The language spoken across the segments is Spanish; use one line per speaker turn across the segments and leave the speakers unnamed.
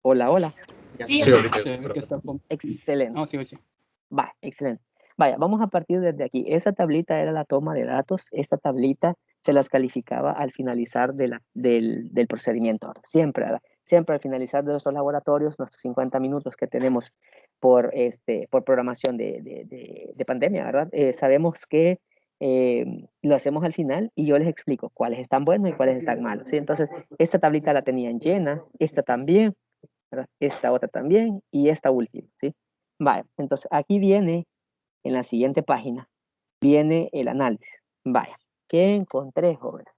Hola, hola.
Sí, ahorita.
Excelente.
No, sí, sí.
Va, excelente. Vaya, vamos a partir desde aquí. Esa tablita era la toma de datos. Esta tablita se las calificaba al finalizar del procedimiento. Ahora, siempre, ¿verdad? Siempre al finalizar de nuestros laboratorios, nuestros 50 minutos que tenemos por programación de pandemia, ¿verdad? Sabemos que lo hacemos al final y yo les explico cuáles están buenos y cuáles están malos, ¿sí? Entonces, esta tablita la tenían llena, esta también, ¿verdad? Esta otra también y esta última, ¿sí? Vale, entonces aquí viene, en la siguiente página, viene el análisis. Vaya, ¿qué encontré, jóvenes?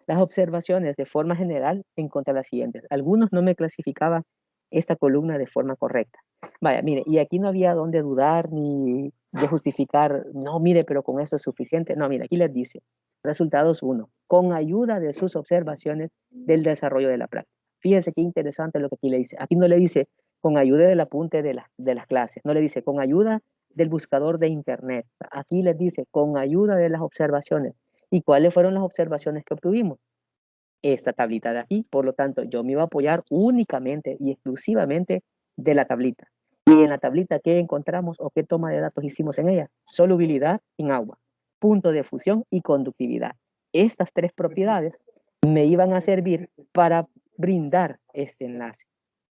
Las observaciones de forma general encontré las siguientes. Algunos no me clasificaban esta columna de forma correcta. Vaya, mire, y aquí no había donde dudar ni de justificar, no, mire, pero con esto es suficiente. No, mire, aquí les dice, resultados 1, con ayuda de sus observaciones del desarrollo de la práctica. Fíjense qué interesante lo que aquí le dice. Aquí no le dice con ayuda del apunte de las clases, no le dice con ayuda del buscador de internet. Aquí les dice con ayuda de las observaciones. ¿Y cuáles fueron las observaciones que obtuvimos? Esta tablita de aquí. Por lo tanto, yo me iba a apoyar únicamente y exclusivamente de la tablita. Y en la tablita, ¿qué encontramos o qué toma de datos hicimos en ella? Solubilidad en agua, punto de fusión y conductividad. Estas tres propiedades me iban a servir para brindar este enlace.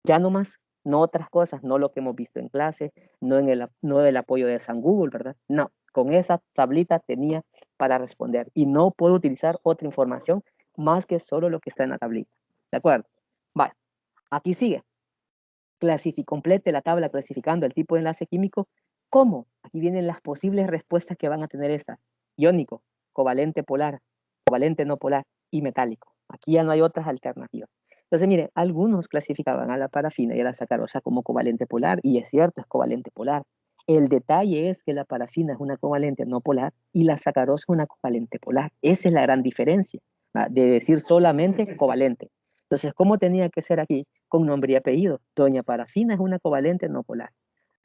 Ya no más, no otras cosas, no lo que hemos visto en clase, no el apoyo de San Google, ¿verdad? No, con esa tablita tenía para responder y no puedo utilizar otra información más que solo lo que está en la tablita. ¿De acuerdo? Vale, aquí sigue. Complete la tabla clasificando el tipo de enlace químico. ¿Cómo? Aquí vienen las posibles respuestas que van a tener estas. Iónico, covalente polar, covalente no polar y metálico. Aquí ya no hay otras alternativas. Entonces, miren, algunos clasificaban a la parafina y a la sacarosa como covalente polar, y es cierto, es covalente polar. El detalle es que la parafina es una covalente no polar y la sacarosa es una covalente polar. Esa es la gran diferencia, ¿va? De decir solamente covalente. Entonces, ¿cómo tenía que ser aquí? Con nombre y apellido. Doña Parafina es una covalente no polar.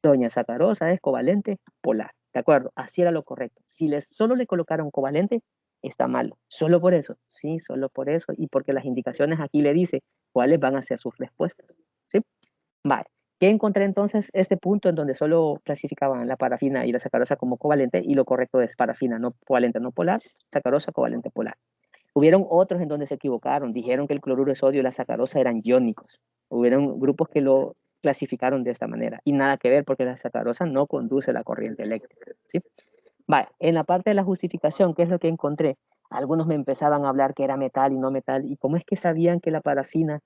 Doña Sacarosa es covalente polar. ¿De acuerdo? Así era lo correcto. Si solo le colocaron covalente, está malo. ¿Solo por eso? Sí, solo por eso. Y porque las indicaciones aquí le dice cuáles van a ser sus respuestas. ¿Sí? Vale. ¿Qué encontré entonces? Este punto en donde solo clasificaban la parafina y la sacarosa como covalente y lo correcto es parafina no covalente no polar, sacarosa covalente polar. Hubieron otros en donde se equivocaron, dijeron que el cloruro de sodio y la sacarosa eran iónicos. Hubieron grupos que lo clasificaron de esta manera y nada que ver porque la sacarosa no conduce la corriente eléctrica, ¿sí? Vale, en la parte de la justificación, ¿qué es lo que encontré? Algunos me empezaban a hablar que era metal y no metal, y cómo es que sabían que la parafina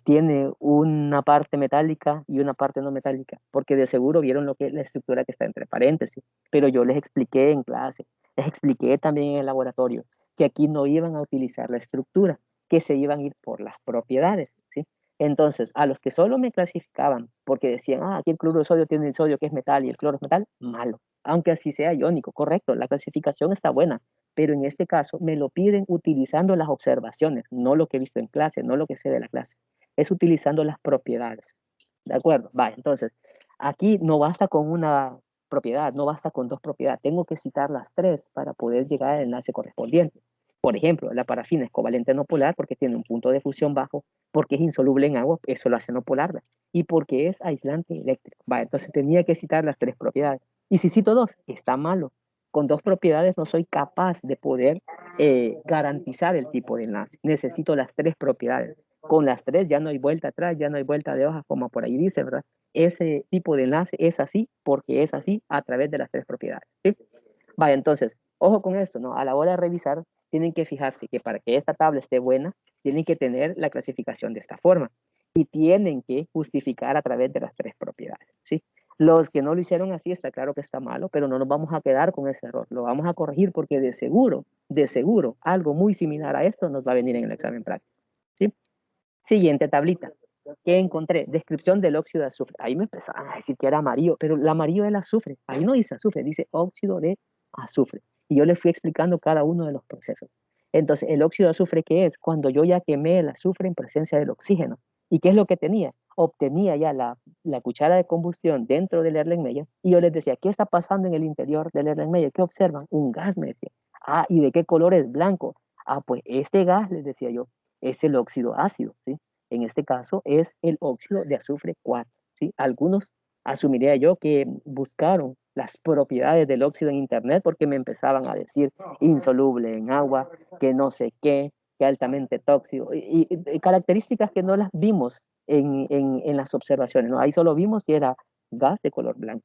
tiene una parte metálica y una parte no metálica, porque de seguro vieron lo que es la estructura que está entre paréntesis, pero yo les expliqué en clase, les expliqué también en el laboratorio, que aquí no iban a utilizar la estructura, que se iban a ir por las propiedades, ¿sí? Entonces, a los que solo me clasificaban porque decían, aquí el cloruro de sodio tiene el sodio que es metal y el cloro es metal, malo, aunque así sea iónico, correcto, la clasificación está buena, pero en este caso me lo piden utilizando las observaciones, no lo que he visto en clase, no lo que sé de la clase, es utilizando las propiedades, ¿de acuerdo? Vale, entonces, aquí no basta con una propiedad, no basta con dos propiedades, tengo que citar las tres para poder llegar al enlace correspondiente. Por ejemplo, la parafina es covalente no polar porque tiene un punto de fusión bajo, porque es insoluble en agua, eso lo hace no polar, y porque es aislante eléctrico. Vale, entonces tenía que citar las tres propiedades. Y si cito dos, está malo. Con dos propiedades no soy capaz de poder garantizar el tipo de enlace. Necesito las tres propiedades. Con las tres ya no hay vuelta atrás, ya no hay vuelta de hoja, como por ahí dice, ¿verdad? Ese tipo de enlace es así porque es así a través de las tres propiedades, ¿sí? Vaya, entonces, ojo con esto, ¿no? A la hora de revisar, tienen que fijarse que para que esta tabla esté buena, tienen que tener la clasificación de esta forma y tienen que justificar a través de las tres propiedades, ¿sí? Los que no lo hicieron así, está claro que está malo, pero no nos vamos a quedar con ese error, lo vamos a corregir porque de seguro, algo muy similar a esto nos va a venir en el examen práctico, ¿sí? Siguiente tablita. ¿Qué encontré? Descripción del óxido de azufre. Ahí me empezaban a decir que era amarillo, pero el amarillo es el azufre. Ahí no dice azufre, dice óxido de azufre. Y yo les fui explicando cada uno de los procesos. Entonces, el óxido de azufre, ¿qué es? Cuando yo ya quemé el azufre en presencia del oxígeno. ¿Y qué es lo que tenía? Obtenía ya la cuchara de combustión dentro del Erlenmeyer y yo les decía, ¿qué está pasando en el interior del Erlenmeyer? ¿Qué observan? Un gas, me decía. Ah, ¿y de qué color es? Blanco. Ah, pues este gas, les decía yo, es el óxido ácido, ¿sí? En este caso es el óxido de azufre 4, ¿sí? Algunos asumiría yo que buscaron las propiedades del óxido en internet porque me empezaban a decir insoluble en agua, que no sé qué, que altamente tóxico, y características que no las vimos en las observaciones, ¿no? Ahí solo vimos que era gas de color blanco.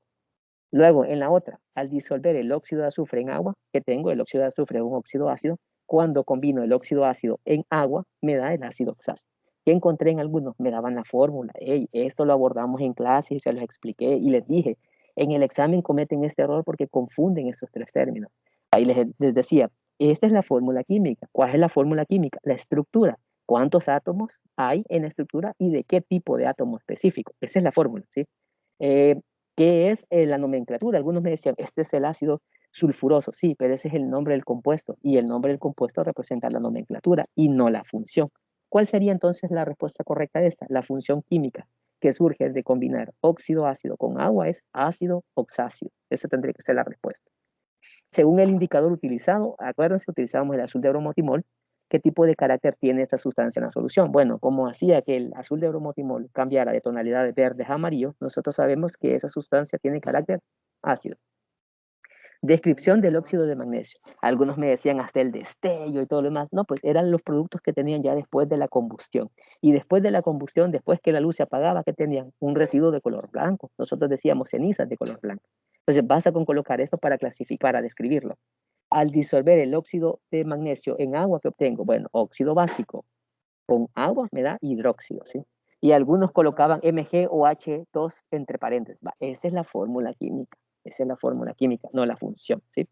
Luego, en la otra, al disolver el óxido de azufre en agua, que tengo, el óxido de azufre es un óxido ácido, cuando combino el óxido ácido en agua, me da el ácido oxácido. ¿Qué encontré en algunos? Me daban la fórmula. Hey, esto lo abordamos en clase y se los expliqué y les dije, en el examen cometen este error porque confunden esos tres términos. Ahí les decía, esta es la fórmula química. ¿Cuál es la fórmula química? La estructura. ¿Cuántos átomos hay en la estructura y de qué tipo de átomo específico? Esa es la fórmula, ¿sí? Eh, ¿Qué es la nomenclatura? Algunos me decían, este es el ácido sulfuroso, sí, pero ese es el nombre del compuesto y el nombre del compuesto representa la nomenclatura y no la función. ¿Cuál sería entonces la respuesta correcta de esta? La función química que surge de combinar óxido ácido con agua es ácido oxácido. Esa tendría que ser la respuesta. Según el indicador utilizado, acuérdense, utilizábamos el azul de bromotimol. ¿Qué tipo de carácter tiene esta sustancia en la solución? Bueno, como hacía que el azul de bromotimol cambiara de tonalidad de verdes a amarillo, nosotros sabemos que esa sustancia tiene carácter ácido. Descripción del óxido de magnesio. Algunos me decían hasta el destello y todo lo demás. No, pues eran los productos que tenían ya después de la combustión. Y después de la combustión, después que la luz se apagaba, ¿qué tenían? Un residuo de color blanco. Nosotros decíamos cenizas de color blanco. Entonces basta con colocar esto para clasificar, para describirlo. Al disolver el óxido de magnesio en agua, ¿qué obtengo? Bueno, óxido básico con agua me da hidróxido, ¿sí? Y algunos colocaban MgOH2 entre paréntesis. Va, esa es la fórmula química. Esa es la fórmula química, no la función, ¿sí?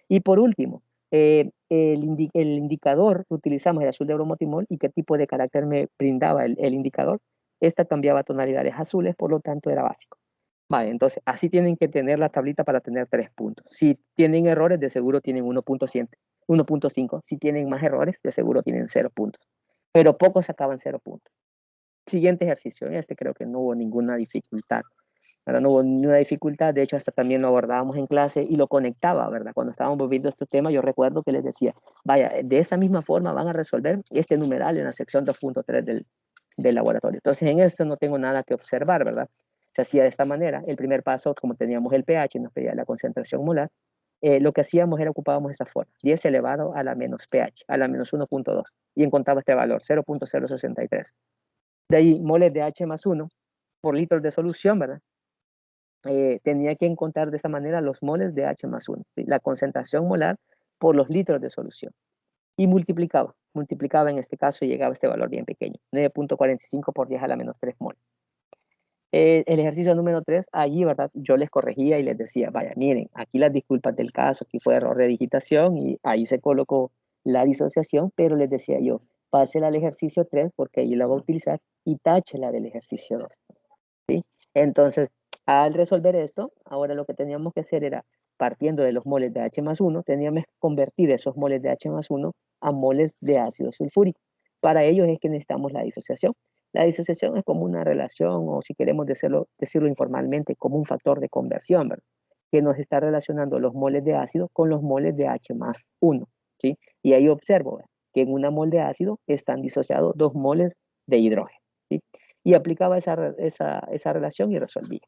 Y por último, el indicador que utilizamos el azul de bromotimol y qué tipo de carácter me brindaba el indicador. Esta cambiaba a tonalidades azules, por lo tanto era básico. Vale, entonces así tienen que tener la tablita para tener 3 puntos. Si tienen errores, de seguro tienen 1.5. Si tienen más errores, de seguro tienen 0 puntos. Pero pocos sacaban 0 puntos. Siguiente ejercicio. En este creo que no hubo ninguna dificultad. ¿Verdad? No hubo ninguna dificultad. De hecho, hasta también lo abordábamos en clase y lo conectaba, ¿verdad? Cuando estábamos viendo estos temas, yo recuerdo que les decía, vaya, de esa misma forma van a resolver este numeral en la sección 2.3 del laboratorio. Entonces, en esto no tengo nada que observar, ¿verdad? Se hacía de esta manera. El primer paso, como teníamos el pH, nos pedía la concentración molar, lo que hacíamos era ocupábamos esta forma, 10 elevado a la menos pH, a la menos 1.2, y encontraba este valor, 0.063. De ahí, moles de H más 1 por litro de solución, ¿verdad? Tenía que encontrar de esta manera los moles de H más 1, ¿sí? La concentración molar por los litros de solución. Y multiplicaba en este caso y llegaba a este valor bien pequeño, 9.45 por 10 a la menos 3 mol. El ejercicio número 3, allí, ¿verdad? Yo les corregía y les decía, vaya, miren, aquí las disculpas del caso, aquí fue error de digitación y ahí se colocó la disociación, pero les decía yo, pásela al ejercicio 3 porque ahí la va a utilizar y táchela del ejercicio 2, ¿sí? Entonces, al resolver esto, ahora lo que teníamos que hacer era, partiendo de los moles de H más 1, teníamos que convertir esos moles de H más 1 a moles de ácido sulfúrico. Para ello es que necesitamos la disociación. La disociación es como una relación, o si queremos decirlo informalmente, como un factor de conversión, ¿verdad? Que nos está relacionando los moles de ácido con los moles de H más 1, ¿sí? Y ahí observo, ¿verdad?, que en una mol de ácido están disociados 2 moles de hidrógeno, ¿sí? Y aplicaba esa relación y resolvía.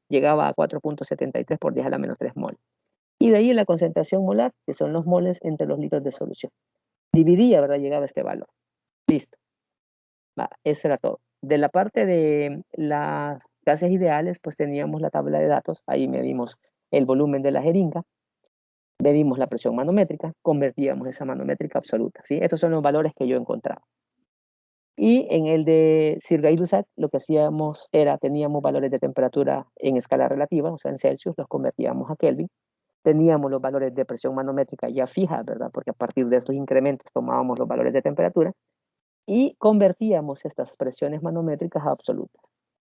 Llegaba a 4.73 por 10 a la menos 3 mol. Y de ahí la concentración molar, que son los moles entre los litros de solución. Dividía, ¿verdad? Llegaba a este valor. Listo. Va, eso era todo. De la parte de las gases ideales, pues teníamos la tabla de datos. Ahí medimos el volumen de la jeringa, medimos la presión manométrica, convertíamos esa manométrica absoluta, ¿sí? Estos son los valores que yo encontraba. Y en el de Sirga-Ilusac, lo que hacíamos era, teníamos valores de temperatura en escala relativa, o sea, en Celsius, los convertíamos a Kelvin. Teníamos los valores de presión manométrica ya fijas, ¿verdad? Porque a partir de estos incrementos tomábamos los valores de temperatura y convertíamos estas presiones manométricas a absolutas.